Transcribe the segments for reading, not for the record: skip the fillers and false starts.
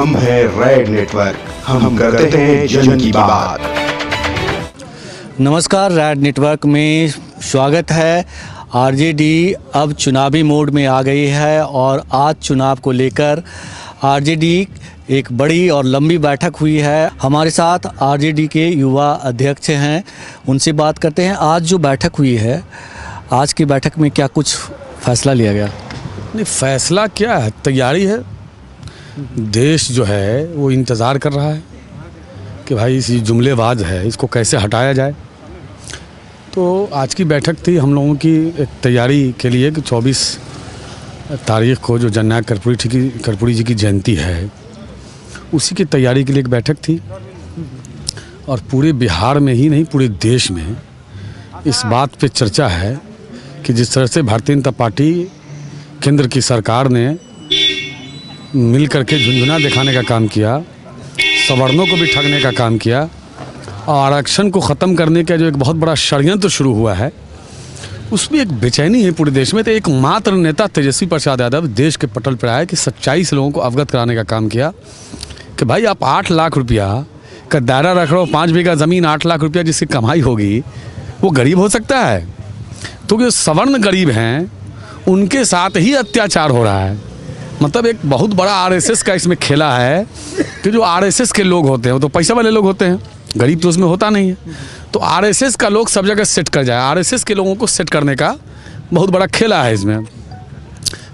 हम हैं red network, हम करते हैं जन की बात। नमस्कार, रेड नेटवर्क में स्वागत है। आरजेडी अब चुनावी मोड में आ गई है और आज चुनाव को लेकर आरजेडी एक बड़ी और लंबी बैठक हुई है। हमारे साथ आरजेडी के युवा अध्यक्ष हैं, उनसे बात करते हैं। आज जो बैठक हुई है, आज की बैठक में क्या कुछ फैसला लिया गया? नहीं, फैसला क्या है, तैयारी है। देश जो है वो इंतज़ार कर रहा है कि भाई इस जुमलेबाज है, इसको कैसे हटाया जाए। तो आज की बैठक थी हम लोगों की एक तैयारी के लिए कि 24 तारीख को जो जननायक कर्पूरी जी की जयंती है, उसी की तैयारी के लिए एक बैठक थी। और पूरे बिहार में ही नहीं, पूरे देश में इस बात पे चर्चा है कि जिस तरह से भारतीय जनता पार्टी केंद्र की सरकार ने मिल करके झुंझुना दिखाने का काम किया, सवर्णों को भी ठगने का काम किया और आरक्षण को ख़त्म करने का जो एक बहुत बड़ा षड्यंत्र शुरू हुआ है, उसमें एक बेचैनी है पूरे देश में। तो एक मात्र नेता तेजस्वी प्रसाद यादव देश के पटल पर आया कि सच्चाई से लोगों को अवगत कराने का काम किया कि भाई आप 8 लाख रुपया का दायरा रख रहे हो, 5 बीघा ज़मीन, 8 लाख रुपया जिसकी कमाई होगी वो गरीब हो सकता है। तो जो सवर्ण गरीब हैं उनके साथ ही अत्याचार हो रहा है। मतलब एक बहुत बड़ा आरएसएस का इसमें खेला है कि जो आरएसएस के लोग होते हैं वो तो पैसा वाले लोग होते हैं, गरीब तो उसमें होता नहीं है। तो आरएसएस का लोग सब जगह सेट कर जाए, आरएसएस के लोगों को सेट करने का बहुत बड़ा खेला है इसमें।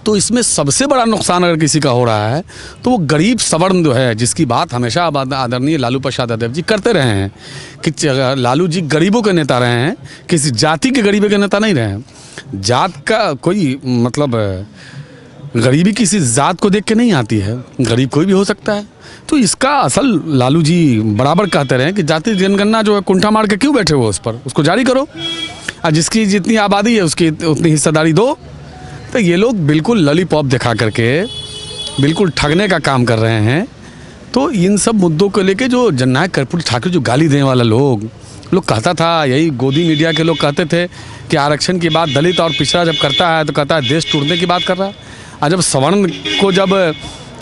तो इसमें सबसे बड़ा नुकसान अगर किसी का हो रहा है तो वो गरीब सवर्ण जो है, जिसकी बात हमेशा आदरणीय लालू प्रसाद यादव जी करते रहे हैं कि लालू जी गरीबों के नेता रहे हैं, किसी जाति के गरीबों के नेता नहीं रहे हैं। जात का कोई मतलब गरीबी किसी जात को देख के नहीं आती है, गरीब कोई भी हो सकता है। तो इसका असल लालू जी बराबर कहते रहे कि जाति जनगणना जो है कुंठा मार के क्यों बैठे हो उस पर, उसको जारी करो और जिसकी जितनी आबादी है उसकी उतनी हिस्सेदारी दो। तो ये लोग बिल्कुल लॉलीपॉप दिखा करके बिल्कुल ठगने का काम कर रहे हैं। तो इन सब मुद्दों को लेके जो जननायक कर्पूरी ठाकुर जो गाली देने वाला लोग कहता था, यही गोदी मीडिया के लोग कहते थे कि आरक्षण की बात दलित और पिछड़ा जब करता है तो कहता है देश टूटने की बात कर रहा है, और जब सवर्ण को जब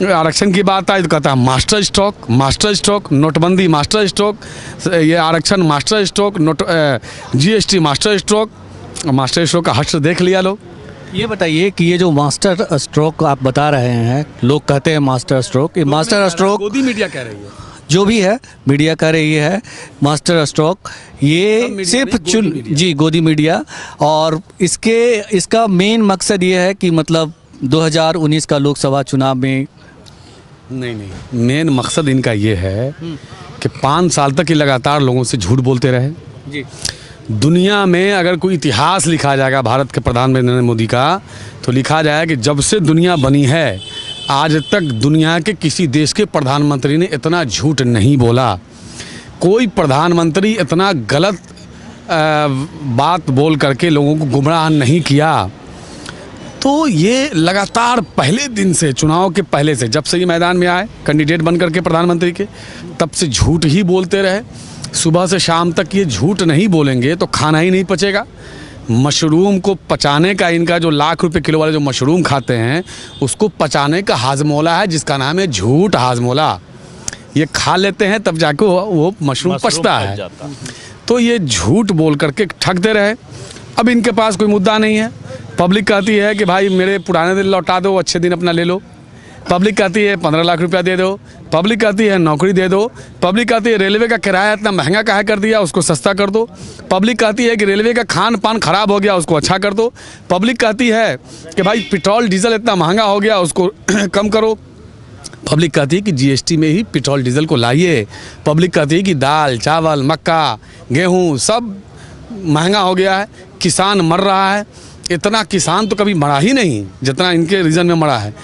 आरक्षण की बात आई तो कहता है मास्टर स्ट्रोक, नोटबंदी मास्टर स्ट्रोक, ये आरक्षण master stroke, GST master stroke का हश्र देख लिया लोग। ये बताइए कि ये जो मास्टर स्ट्रोक आप बता रहे हैं, लोग कहते हैं मास्टर स्ट्रोक, ये मास्टर स्ट्रोक गोदी मीडिया कह रही है, जो भी है मीडिया कह रही है मास्टर स्ट्रोक, ये सिर्फ गोदी मीडिया। और इसका मेन मकसद ये है कि मतलब 2019 का लोकसभा चुनाव में नहीं, मेन मकसद इनका ये है कि 5 साल तक ये लगातार लोगों से झूठ बोलते रहे जी। दुनिया में अगर कोई इतिहास लिखा जाएगा भारत के प्रधानमंत्री नरेंद्र मोदी का, तो लिखा जाएगा कि जब से दुनिया बनी है आज तक दुनिया के किसी देश के प्रधानमंत्री ने इतना झूठ नहीं बोला। कोई प्रधानमंत्री इतना गलत बात बोल करके लोगों को गुमराह नहीं किया। तो ये लगातार पहले दिन से, चुनाव के पहले से, जब से ये मैदान में आए कैंडिडेट बन करके प्रधानमंत्री के, तब से झूठ ही बोलते रहे। सुबह से शाम तक ये झूठ नहीं बोलेंगे तो खाना ही नहीं पचेगा। मशरूम को पचाने का, इनका जो लाख रुपए किलो वाले जो मशरूम खाते हैं उसको पचाने का हाजमोला है जिसका नाम है झूठ हाजमोला। ये खा लेते हैं तब जाके वो मशरूम पचता है। तो ये झूठ बोल करके ठगते रहे। अब इनके पास कोई मुद्दा नहीं है। पब्लिक कहती है कि भाई मेरे पुराने दिन लौटा दो, अच्छे दिन अपना ले लो। पब्लिक कहती है 15 लाख रुपया दे दो। पब्लिक कहती है नौकरी दे दो। पब्लिक कहती है रेलवे का किराया इतना महंगा काहे कर दिया, उसको सस्ता कर दो। पब्लिक कहती है कि रेलवे का खान पान खराब हो गया, उसको अच्छा कर दो। पब्लिक कहती है कि भाई पेट्रोल डीजल इतना महंगा हो गया, उसको कम करो। पब्लिक कहती है कि जीएसटी में ही पेट्रोल डीजल को लाइए। पब्लिक कहती है कि दाल चावल मक्का गेहूँ सब महंगा हो गया है, किसान मर रहा है। इतना किसान तो कभी मरा ही नहीं जितना इनके रीजन में मरा है।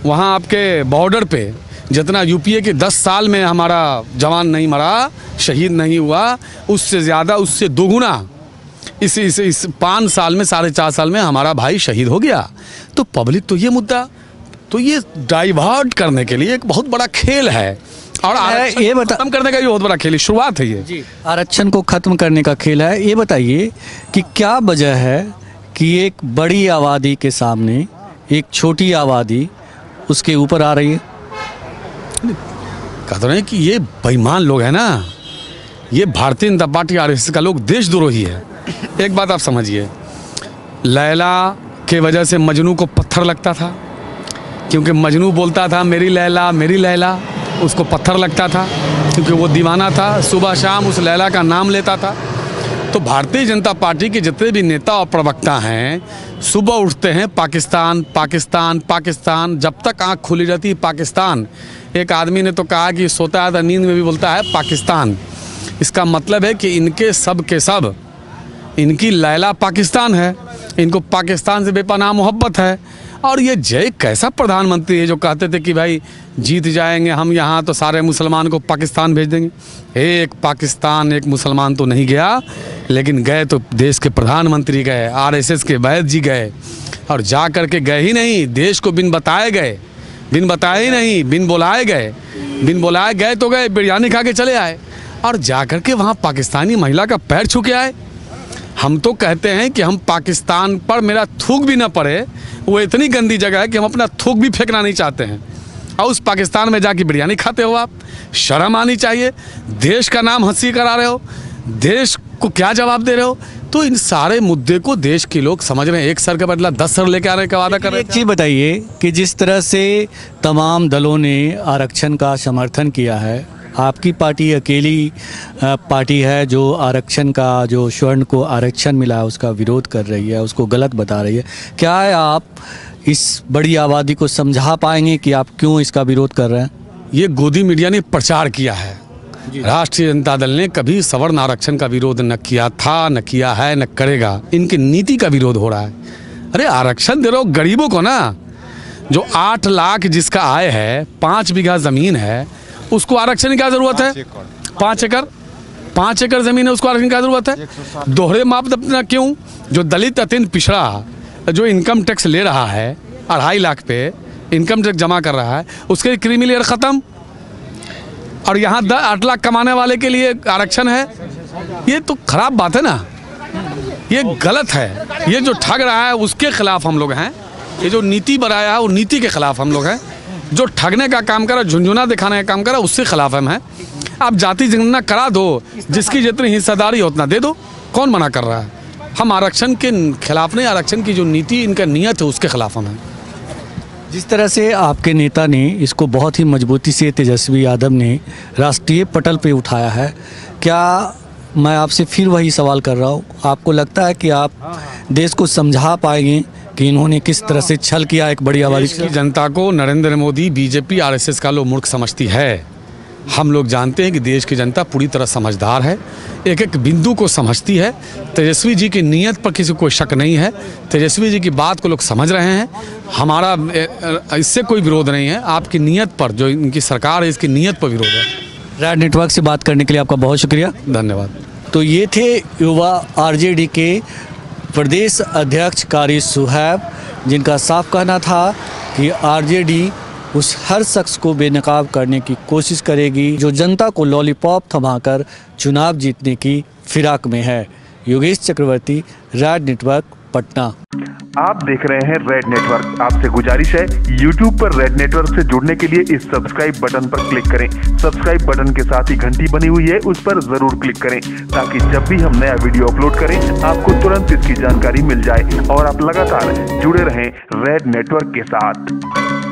वहाँ आपके बॉर्डर पे जितना यूपीए के 10 साल में हमारा जवान नहीं मरा, शहीद नहीं हुआ, उससे ज़्यादा, उससे दोगुना इस 5 साल में, 4.5 साल में हमारा भाई शहीद हो गया। तो पब्लिक तो ये मुद्दा, तो ये डाइवर्ट करने के लिए एक बहुत बड़ा खेल है और ये खत्म करने का भी बहुत बड़ा खेल है, शुरुआत है ये जी। आरक्षण को खत्म करने का खेल है। ये बताइए कि क्या वजह है कि एक बड़ी आबादी के सामने एक छोटी आबादी उसके ऊपर आ रही है? कहते हैं कि ये बेईमान लोग हैं ना, ये भारतीय जनता पार्टी आरएसएस का लोग देशद्रोही है। एक बात आप समझिए, लैला के वजह से मजनू को पत्थर लगता था, क्योंकि मजनू बोलता था मेरी लैला, उसको पत्थर लगता था क्योंकि वो दीवाना था, सुबह शाम उस लैला का नाम लेता था। तो भारतीय जनता पार्टी के जितने भी नेता और प्रवक्ता हैं सुबह उठते हैं पाकिस्तान पाकिस्तान पाकिस्तान, जब तक आँख खुली रहती है पाकिस्तान। एक आदमी ने तो कहा कि सोता है तो नींद में भी बोलता है पाकिस्तान। इसका मतलब है कि इनके सब के सब, इनकी लैला पाकिस्तान है, इनको पाकिस्तान से बेपनाह मोहब्बत है। और ये जय कैसा प्रधानमंत्री है जो कहते थे कि भाई जीत जाएंगे हम यहाँ तो सारे मुसलमान को पाकिस्तान भेज देंगे। एक पाकिस्तान एक मुसलमान तो नहीं गया, लेकिन गए तो देश के प्रधानमंत्री गए, आरएसएस के वैद जी गए, और जा कर के गए ही नहीं, देश को बिन बताए गए, बिन बताए ही नहीं, बिन बुलाए गए, बिन बुलाए गए तो गए, बिरयानी खा के चले आए, और जा कर के वहाँ पाकिस्तानी महिला का पैर छू के आए। हम तो कहते हैं कि हम पाकिस्तान पर मेरा थूक भी ना पड़े, वो इतनी गंदी जगह है कि हम अपना थूक भी फेंकना नहीं चाहते हैं, और उस पाकिस्तान में जाके बिरयानी खाते हो आप। शर्म आनी चाहिए। देश का नाम हंसी करा रहे हो, देश को क्या जवाब दे रहे हो। तो इन सारे मुद्दे को देश के लोग समझ रहे हैं, एक सर का बदला 10 सर लेके आने का वादा कर रहे हैं। एक चीज़ बताइए कि जिस तरह से तमाम दलों ने आरक्षण का समर्थन किया है, आपकी पार्टी अकेली पार्टी है जो आरक्षण का, जो स्वर्ण को आरक्षण मिला है उसका विरोध कर रही है, उसको गलत बता रही है। क्या आप इस बड़ी आबादी को समझा पाएंगे कि आप क्यों इसका विरोध कर रहे हैं? ये गोदी मीडिया ने प्रचार किया है। राष्ट्रीय जनता दल ने कभी सवर्ण आरक्षण का विरोध न किया था, न किया है, न करेगा। इनकी नीति का विरोध हो रहा है। अरे आरक्षण दे रहे हो गरीबों को ना, जो 8 लाख जिसका आय है, 5 बीघा ज़मीन है, उसको आरक्षण की क्या ज़रूरत है? 5 एकड़ ज़मीन है, उसको आरक्षण की क्या ज़रूरत है? दोहरे मापदंड क्यों? जो दलित अत्यंत पिछड़ा जो इनकम टैक्स ले रहा है 2.5 लाख पे इनकम टैक्स जमा कर रहा है, उसके क्रीमी लेयर ख़त्म, और यहाँ 8 लाख कमाने वाले के लिए आरक्षण है। ये तो खराब बात है ना, ये गलत है। ये जो ठग रहा है उसके खिलाफ हम लोग हैं। ये जो नीति बनाया है वो नीति के खिलाफ हम लोग हैं। जो ठगने का काम करा, झुंझुना दिखाने का काम करा, उससे खिलाफ हम हैं। आप जाति जनगणना करा दो, जिसकी जितनी हिस्सेदारी हो उतना दे दो, कौन मना कर रहा है? हम आरक्षण के खिलाफ नहीं, आरक्षण की जो नीति इनका नियत है उसके खिलाफ हम हैं। जिस तरह से आपके नेता ने इसको बहुत ही मजबूती से तेजस्वी यादव ने राष्ट्रीय पटल पे उठाया है, क्या मैं आपसे फिर वही सवाल कर रहा हूँ, आपको लगता है कि आप देश को समझा पाएंगे कि इन्होंने किस तरह से छल किया एक बड़ी आबादी की जनता को? नरेंद्र मोदी, बीजेपी, आरएसएस का लोग मूर्ख समझती है। हम लोग जानते हैं कि देश की जनता पूरी तरह समझदार है, एक एक बिंदु को समझती है। तेजस्वी जी की नीयत पर किसी को शक नहीं है, तेजस्वी जी की बात को लोग समझ रहे हैं। हमारा इससे कोई विरोध नहीं है, आपकी नीयत पर, जो इनकी सरकार है इसकी नीयत पर विरोध है। रेड नेटवर्क से बात करने के लिए आपका बहुत शुक्रिया, धन्यवाद। तो ये थे युवा आरजेडी के प्रदेश अध्यक्ष कारी सुहैब, जिनका साफ कहना था कि आरजेडी उस हर शख्स को बेनकाब करने की कोशिश करेगी जो जनता को लॉलीपॉप थमाकर चुनाव जीतने की फिराक में है। योगेश चक्रवर्ती, रेड नेटवर्क, पटना। आप देख रहे हैं रेड नेटवर्क। आपसे गुजारिश है, YouTube पर रेड नेटवर्क से जुड़ने के लिए इस सब्सक्राइब बटन पर क्लिक करें। सब्सक्राइब बटन के साथ ही घंटी बनी हुई है, उस पर जरूर क्लिक करें, ताकि जब भी हम नया वीडियो अपलोड करें आपको तुरंत इसकी जानकारी मिल जाए और आप लगातार जुड़े रहें रेड नेटवर्क के साथ।